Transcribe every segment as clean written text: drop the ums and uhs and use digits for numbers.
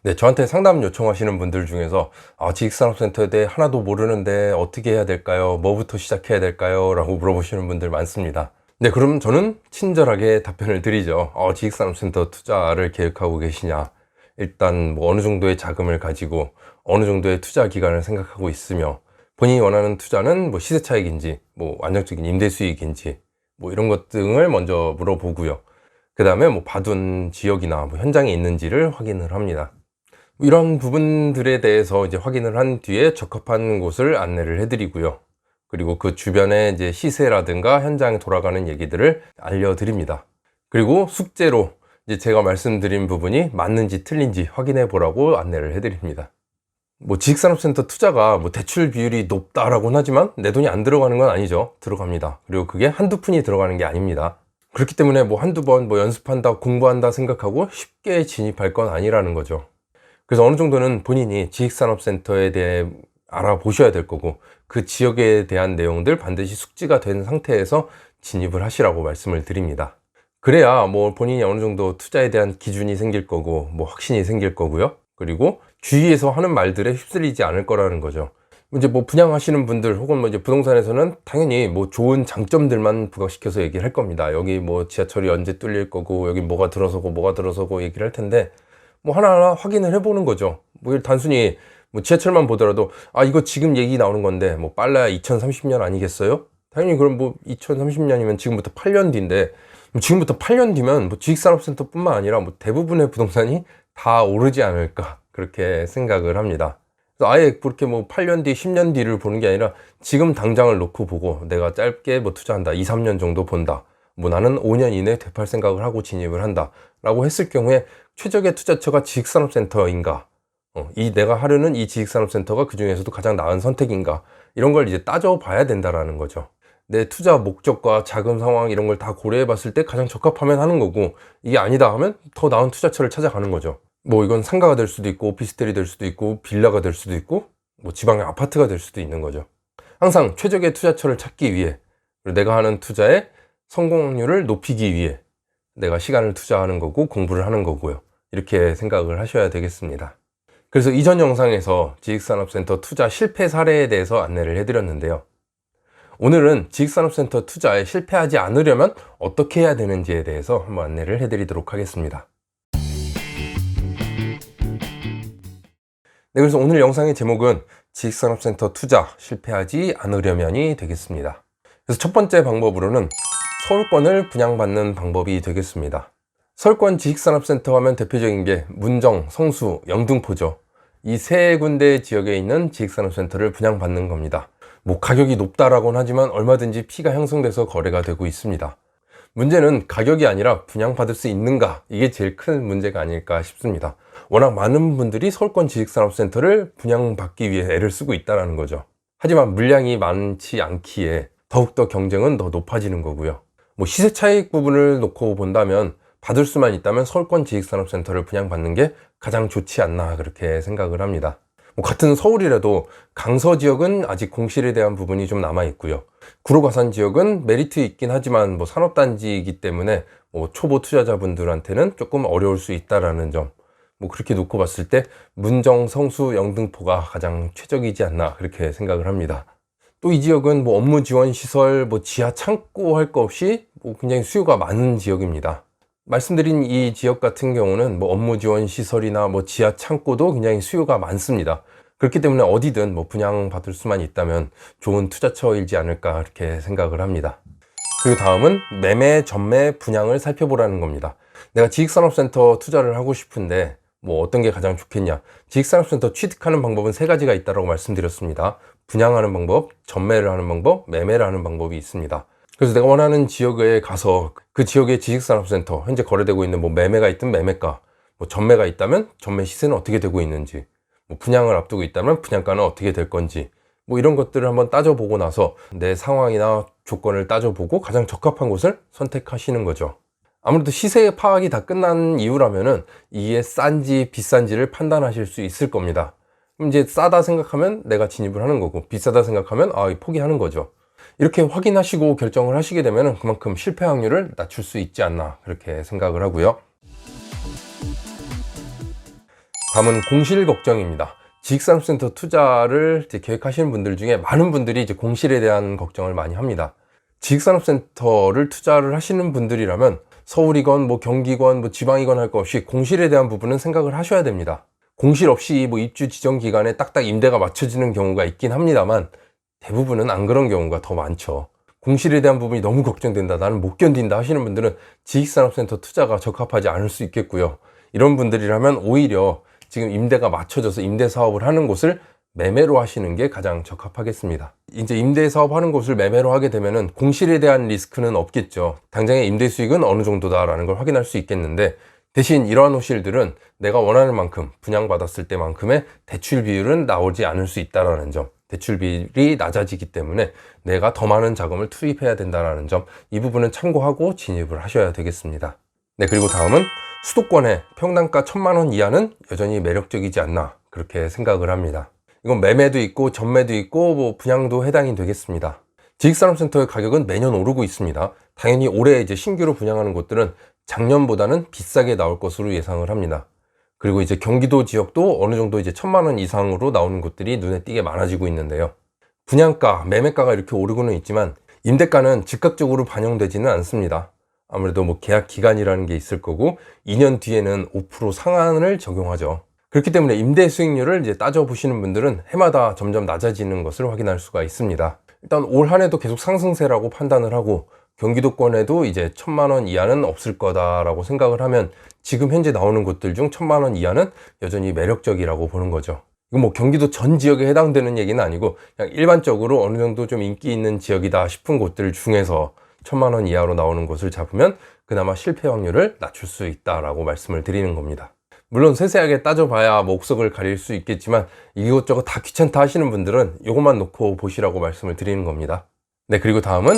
네, 저한테 상담 요청하시는 분들 중에서 지식산업센터에 대해 하나도 모르는데 어떻게 해야 될까요? 뭐부터 시작해야 될까요? 라고 물어보시는 분들 많습니다. 네, 그럼 저는 친절하게 답변을 드리죠. 지식산업센터 투자를 계획하고 계시냐? 일단 뭐 어느 정도의 자금을 가지고 어느 정도의 투자 기간을 생각하고 있으며 본인이 원하는 투자는 뭐 시세 차익인지 뭐 안정적인 임대 수익인지 뭐 이런 것 등을 먼저 물어보고요. 그 다음에 뭐 봐둔 지역이나 뭐 현장에 있는지를 확인을 합니다. 이런 부분들에 대해서 이제 확인을 한 뒤에 적합한 곳을 안내를 해드리고요. 그리고 그 주변에 이제 시세라든가 현장에 돌아가는 얘기들을 알려드립니다. 그리고 숙제로 이제 제가 말씀드린 부분이 맞는지 틀린지 확인해 보라고 안내를 해드립니다. 뭐 지식산업센터 투자가 뭐 대출 비율이 높다라고는 하지만 내 돈이 안 들어가는 건 아니죠. 들어갑니다. 그리고 그게 한두 푼이 들어가는 게 아닙니다. 그렇기 때문에 뭐 한두 번 뭐 연습한다, 공부한다 생각하고 쉽게 진입할 건 아니라는 거죠. 그래서 어느 정도는 본인이 지식산업센터에 대해 알아보셔야 될 거고 그 지역에 대한 내용들 반드시 숙지가 된 상태에서 진입을 하시라고 말씀을 드립니다. 그래야 뭐 본인이 어느 정도 투자에 대한 기준이 생길 거고 뭐 확신이 생길 거고요. 그리고 주위에서 하는 말들에 휩쓸리지 않을 거라는 거죠. 이제 뭐 분양하시는 분들 혹은 뭐 이제 부동산에서는 당연히 뭐 좋은 장점들만 부각시켜서 얘기를 할 겁니다. 여기 뭐 지하철이 언제 뚫릴 거고 여기 뭐가 들어서고 얘기를 할 텐데 뭐 하나하나 확인을 해보는 거죠. 뭐 단순히 뭐 지하철만 보더라도 이거 지금 얘기 나오는 건데 뭐 빨라야 2030년 아니겠어요? 당연히 그럼 뭐 2030년이면 지금부터 8년 뒤인데 지금부터 8년 뒤면 뭐 지식산업센터 뿐만 아니라 뭐 대부분의 부동산이 다 오르지 않을까 그렇게 생각을 합니다. 그래서 아예 그렇게 뭐 8년 뒤 10년 뒤를 보는 게 아니라 지금 당장을 놓고 보고 내가 짧게 뭐 투자한다 2, 3년 정도 본다 뭐 나는 5년 이내에 되팔 생각을 하고 진입을 한다 라고 했을 경우에 최적의 투자처가 지식산업센터인가 내가 하려는 이 지식산업센터가 그 중에서도 가장 나은 선택인가 이런 걸 이제 따져봐야 된다라는 거죠. 내 투자 목적과 자금 상황 이런 걸 다 고려해 봤을 때 가장 적합하면 하는 거고 이게 아니다 하면 더 나은 투자처를 찾아가는 거죠. 뭐 이건 상가가 될 수도 있고 오피스텔이 될 수도 있고 빌라가 될 수도 있고 뭐 지방의 아파트가 될 수도 있는 거죠. 항상 최적의 투자처를 찾기 위해 그리고 내가 하는 투자의 성공률을 높이기 위해 내가 시간을 투자하는 거고 공부를 하는 거고요. 이렇게 생각을 하셔야 되겠습니다. 그래서 이전 영상에서 지식산업센터 투자 실패 사례에 대해서 안내를 해드렸는데요. 오늘은 지식산업센터 투자에 실패하지 않으려면 어떻게 해야 되는지에 대해서 한번 안내를 해드리도록 하겠습니다. 네, 그래서 오늘 영상의 제목은 지식산업센터 투자 실패하지 않으려면이 되겠습니다. 그래서 첫 번째 방법으로는 서울권을 분양받는 방법이 되겠습니다. 서울권 지식산업센터 하면 대표적인 게 문정, 성수, 영등포죠. 이 세 군데 지역에 있는 지식산업센터를 분양받는 겁니다. 뭐 가격이 높다라고는 하지만 얼마든지 피가 형성돼서 거래가 되고 있습니다. 문제는 가격이 아니라 분양받을 수 있는가, 이게 제일 큰 문제가 아닐까 싶습니다. 워낙 많은 분들이 서울권 지식산업센터를 분양받기 위해 애를 쓰고 있다는 거죠. 하지만 물량이 많지 않기에 더욱더 경쟁은 더 높아지는 거고요. 뭐 시세 차익 부분을 놓고 본다면 받을 수만 있다면 서울권 지식산업센터를 분양받는 게 가장 좋지 않나 그렇게 생각을 합니다. 뭐 같은 서울이라도 강서 지역은 아직 공실에 대한 부분이 좀 남아 있고요. 구로가산 지역은 메리트 있긴 하지만 뭐 산업단지이기 때문에 뭐 초보 투자자분들한테는 조금 어려울 수 있다라는 점. 뭐 그렇게 놓고 봤을 때 문정, 성수, 영등포가 가장 최적이지 않나 그렇게 생각을 합니다. 또 이 지역은 뭐 업무 지원 시설, 뭐 지하 창고 할 거 없이 뭐 굉장히 수요가 많은 지역입니다. 말씀드린 이 지역 같은 경우는 뭐 업무 지원 시설이나 뭐 지하 창고도 굉장히 수요가 많습니다. 그렇기 때문에 어디든 뭐 분양받을 수만 있다면 좋은 투자처이지 않을까 이렇게 생각을 합니다. 그리고 다음은 매매, 전매, 분양을 살펴보라는 겁니다. 내가 지식산업센터 투자를 하고 싶은데 뭐 어떤 게 가장 좋겠냐. 지식산업센터 취득하는 방법은 세 가지가 있다고 말씀드렸습니다. 분양하는 방법, 전매를 하는 방법, 매매를 하는 방법이 있습니다. 그래서 내가 원하는 지역에 가서 그 지역의 지식산업센터, 현재 거래되고 있는 뭐 매매가 있든 매매가, 뭐 전매가 있다면 전매 시세는 어떻게 되고 있는지, 뭐 분양을 앞두고 있다면 분양가는 어떻게 될 건지, 뭐 이런 것들을 한번 따져보고 나서 내 상황이나 조건을 따져보고 가장 적합한 곳을 선택하시는 거죠. 아무래도 시세 파악이 다 끝난 이후라면은 이게 싼지 비싼지를 판단하실 수 있을 겁니다. 그럼 이제 싸다 생각하면 내가 진입을 하는 거고 비싸다 생각하면 포기하는 거죠. 이렇게 확인하시고 결정을 하시게 되면 그만큼 실패 확률을 낮출 수 있지 않나 그렇게 생각을 하고요. 다음은 공실 걱정입니다. 지식산업센터 투자를 이제 계획하시는 분들 중에 많은 분들이 이제 공실에 대한 걱정을 많이 합니다. 지식산업센터를 투자를 하시는 분들이라면 서울이건 뭐 경기건 뭐 지방이건 할 것 없이 공실에 대한 부분은 생각을 하셔야 됩니다. 공실 없이 뭐 입주 지정 기간에 딱딱 임대가 맞춰지는 경우가 있긴 합니다만 대부분은 안 그런 경우가 더 많죠. 공실에 대한 부분이 너무 걱정된다, 나는 못 견딘다 하시는 분들은 지식산업센터 투자가 적합하지 않을 수 있겠고요. 이런 분들이라면 오히려 지금 임대가 맞춰져서 임대 사업을 하는 곳을 매매로 하시는 게 가장 적합하겠습니다. 이제 임대 사업 하는 곳을 매매로 하게 되면은 공실에 대한 리스크는 없겠죠. 당장의 임대 수익은 어느 정도다라는 걸 확인할 수 있겠는데, 대신 이러한 호실들은 내가 원하는 만큼 분양받았을 때만큼의 대출 비율은 나오지 않을 수 있다는 점, 대출 비율이 낮아지기 때문에 내가 더 많은 자금을 투입해야 된다는 점, 이 부분은 참고하고 진입을 하셔야 되겠습니다. 네, 그리고 다음은 수도권의 평당가 1,000만 원 이하는 여전히 매력적이지 않나, 그렇게 생각을 합니다. 이건 매매도 있고 전매도 있고 뭐 분양도 해당이 되겠습니다. 지식산업센터의 가격은 매년 오르고 있습니다. 당연히 올해 이제 신규로 분양하는 곳들은 작년보다는 비싸게 나올 것으로 예상을 합니다. 그리고 이제 경기도 지역도 어느 정도 이제 1,000만 원 이상으로 나오는 곳들이 눈에 띄게 많아지고 있는데요. 분양가, 매매가가 이렇게 오르고는 있지만 임대가는 즉각적으로 반영되지는 않습니다. 아무래도 뭐 계약 기간이라는 게 있을 거고 2년 뒤에는 5% 상한을 적용하죠. 그렇기 때문에 임대 수익률을 이제 따져보시는 분들은 해마다 점점 낮아지는 것을 확인할 수가 있습니다. 일단 올 한 해도 계속 상승세라고 판단을 하고 경기도권에도 이제 1,000만 원 이하는 없을 거다라고 생각을 하면 지금 현재 나오는 곳들 중 1,000만 원 이하는 여전히 매력적이라고 보는 거죠. 이건 뭐 경기도 전 지역에 해당되는 얘기는 아니고 그냥 일반적으로 어느 정도 좀 인기 있는 지역이다 싶은 곳들 중에서 1,000만 원 이하로 나오는 곳을 잡으면 그나마 실패 확률을 낮출 수 있다라고 말씀을 드리는 겁니다. 물론 세세하게 따져봐야 뭐 옥석을 가릴 수 있겠지만 이것저것 다 귀찮다 하시는 분들은 이것만 놓고 보시라고 말씀을 드리는 겁니다. 네, 그리고 다음은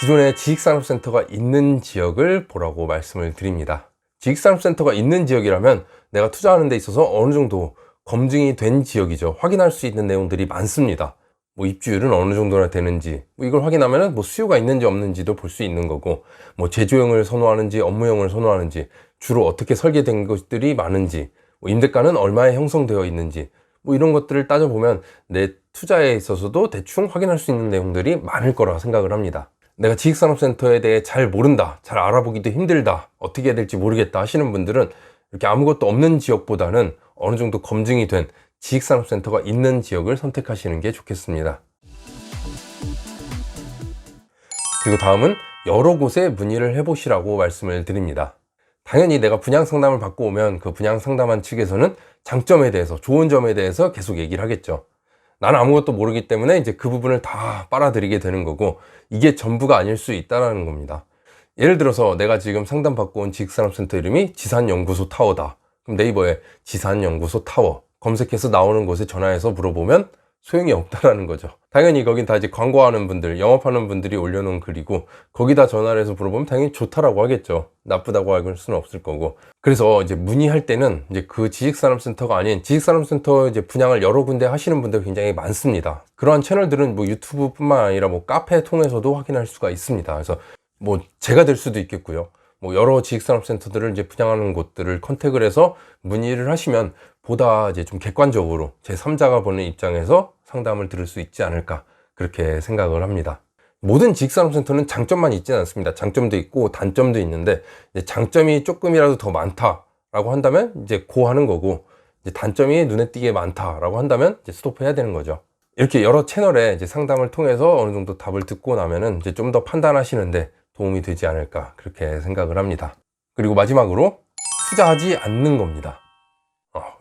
기존에 지식산업센터가 있는 지역을 보라고 말씀을 드립니다. 지식산업센터가 있는 지역이라면 내가 투자하는 데 있어서 어느 정도 검증이 된 지역이죠. 확인할 수 있는 내용들이 많습니다. 뭐 입주율은 어느 정도나 되는지, 뭐 이걸 확인하면은 뭐 수요가 있는지 없는지도 볼 수 있는 거고, 뭐 제조형을 선호하는지 업무형을 선호하는지, 주로 어떻게 설계된 것들이 많은지, 뭐 임대가는 얼마에 형성되어 있는지, 뭐 이런 것들을 따져보면 내 투자에 있어서도 대충 확인할 수 있는 내용들이 많을 거라 생각을 합니다. 내가 지식산업센터에 대해 잘 모른다, 잘 알아보기도 힘들다, 어떻게 해야 될지 모르겠다 하시는 분들은 이렇게 아무것도 없는 지역보다는 어느 정도 검증이 된 지식산업센터가 있는 지역을 선택하시는 게 좋겠습니다. 그리고 다음은 여러 곳에 문의를 해보시라고 말씀을 드립니다. 당연히 내가 분양 상담을 받고 오면 그 분양 상담한 측에서는 장점에 대해서, 좋은 점에 대해서 계속 얘기를 하겠죠. 나는 아무것도 모르기 때문에 이제 그 부분을 다 빨아들이게 되는 거고, 이게 전부가 아닐 수 있다는 겁니다. 예를 들어서 내가 지금 상담받고 온 지식산업센터 이름이 지산연구소 타워다. 그럼 네이버에 지산연구소 타워 검색해서 나오는 곳에 전화해서 물어보면 소용이 없다라는 거죠. 당연히 거긴 다 이제 광고하는 분들, 영업하는 분들이 올려놓은 글이고, 거기다 전화를 해서 물어보면 당연히 좋다라고 하겠죠. 나쁘다고 할 수는 없을 거고. 그래서 이제 문의할 때는 이제 그 지식산업센터가 아닌 지식산업센터 이제 분양을 여러 군데 하시는 분들 굉장히 많습니다. 그러한 채널들은 뭐 유튜브뿐만 아니라 뭐 카페 통해서도 확인할 수가 있습니다. 그래서 뭐 제가 될 수도 있겠고요. 뭐 여러 지식산업센터들을 이제 분양하는 곳들을 컨택을 해서 문의를 하시면 보다 이제 좀 객관적으로 제3자가 보는 입장에서 상담을 들을 수 있지 않을까, 그렇게 생각을 합니다. 모든 지식산업센터는 장점만 있지는 않습니다. 장점도 있고 단점도 있는데, 이제 장점이 조금이라도 더 많다라고 한다면 이제 고 하는 거고, 이제 단점이 눈에 띄게 많다라고 한다면 이제 스톱해야 되는 거죠. 이렇게 여러 채널에 이제 상담을 통해서 어느 정도 답을 듣고 나면은 이제 좀 더 판단하시는데 도움이 되지 않을까, 그렇게 생각을 합니다. 그리고 마지막으로 투자하지 않는 겁니다.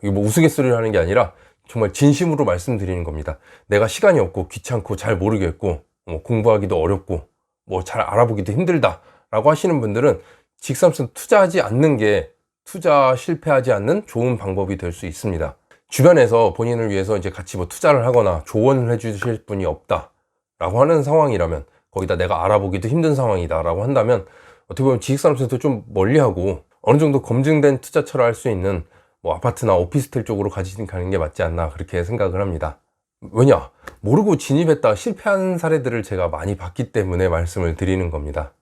이거 뭐 우스갯소리를 하는 게 아니라 정말 진심으로 말씀드리는 겁니다. 내가 시간이 없고 귀찮고 잘 모르겠고 뭐 공부하기도 어렵고 뭐 잘 알아보기도 힘들다 라고 하시는 분들은 지식산업센터 투자하지 않는 게 투자 실패하지 않는 좋은 방법이 될 수 있습니다. 주변에서 본인을 위해서 이제 같이 뭐 투자를 하거나 조언을 해 주실 분이 없다 라고 하는 상황이라면, 거기다 내가 알아보기도 힘든 상황이다 라고 한다면 어떻게 보면 지식산업센터 좀 멀리하고 어느 정도 검증된 투자처를 할 수 있는 뭐 아파트나 오피스텔 쪽으로 가는 게 맞지 않나, 그렇게 생각을 합니다. 왜냐? 모르고 진입했다 실패한 사례들을 제가 많이 봤기 때문에 말씀을 드리는 겁니다.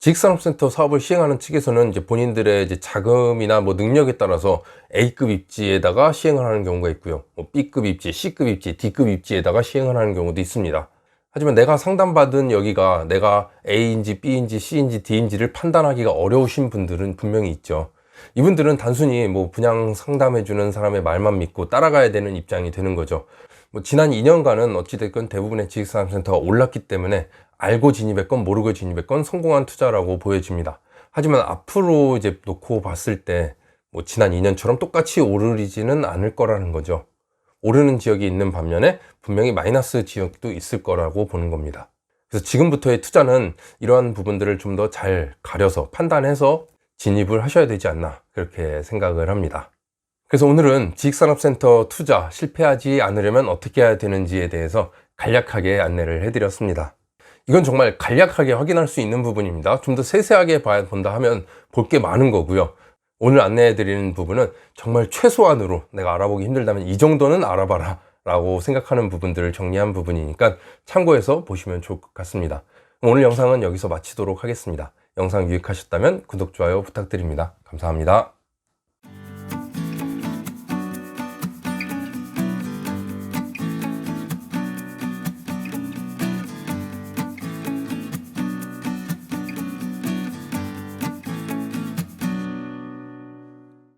지식산업센터 사업을 시행하는 측에서는 이제 본인들의 이제 자금이나 뭐 능력에 따라서 A급 입지에다가 시행을 하는 경우가 있고요. 뭐 B급 입지, C급 입지, D급 입지에다가 시행을 하는 경우도 있습니다. 하지만 내가 상담받은 여기가 내가 A인지 B인지 C인지 D인지를 판단하기가 어려우신 분들은 분명히 있죠. 이분들은 단순히 뭐 분양 상담해주는 사람의 말만 믿고 따라가야 되는 입장이 되는 거죠. 뭐 지난 2년간은 어찌됐건 대부분의 지식산업센터가 올랐기 때문에 알고 진입했건 모르고 진입했건 성공한 투자라고 보여집니다. 하지만 앞으로 이제 놓고 봤을 때 뭐 지난 2년처럼 똑같이 오르지는 않을 거라는 거죠. 오르는 지역이 있는 반면에 분명히 마이너스 지역도 있을 거라고 보는 겁니다. 그래서 지금부터의 투자는 이러한 부분들을 좀 더 잘 가려서 판단해서 진입을 하셔야 되지 않나 그렇게 생각을 합니다. 그래서 오늘은 지식산업센터 투자 실패하지 않으려면 어떻게 해야 되는지에 대해서 간략하게 안내를 해드렸습니다. 이건 정말 간략하게 확인할 수 있는 부분입니다. 좀 더 세세하게 본다 하면 볼 게 많은 거고요. 오늘 안내해 드리는 부분은 정말 최소한으로 내가 알아보기 힘들다면 이 정도는 알아봐라 라고 생각하는 부분들을 정리한 부분이니까 참고해서 보시면 좋을 것 같습니다. 오늘 영상은 여기서 마치도록 하겠습니다. 영상 유익하셨다면 구독, 좋아요 부탁드립니다. 감사합니다.